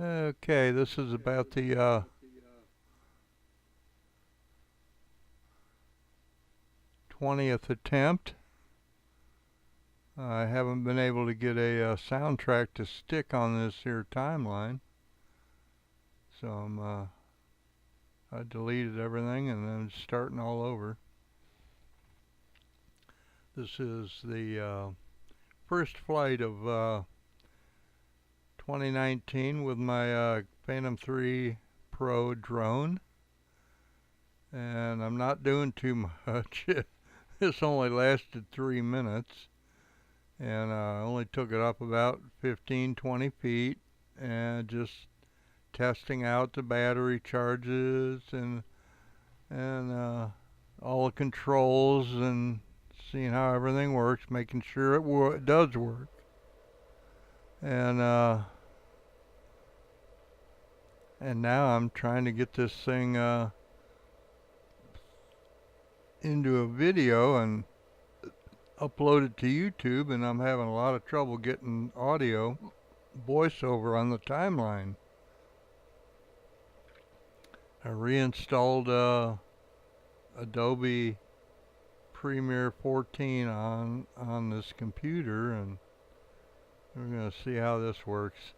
Okay, this is about the 20th attempt. I haven't been able to get a soundtrack to stick on this here timeline, so I deleted everything and then starting all over. This is the first flight of 2019 with my Phantom 3 Pro drone, and I'm not doing too much. This only lasted 3 minutes, and I only took it up about 15-20 feet and just testing out the battery charges and all the controls and seeing how everything works, making sure it does work. And now I'm trying to get this thing into a video and upload it to YouTube, and I'm having a lot of trouble getting audio voiceover on the timeline. I reinstalled Adobe Premiere 14 on this computer, and we're going to see how this works.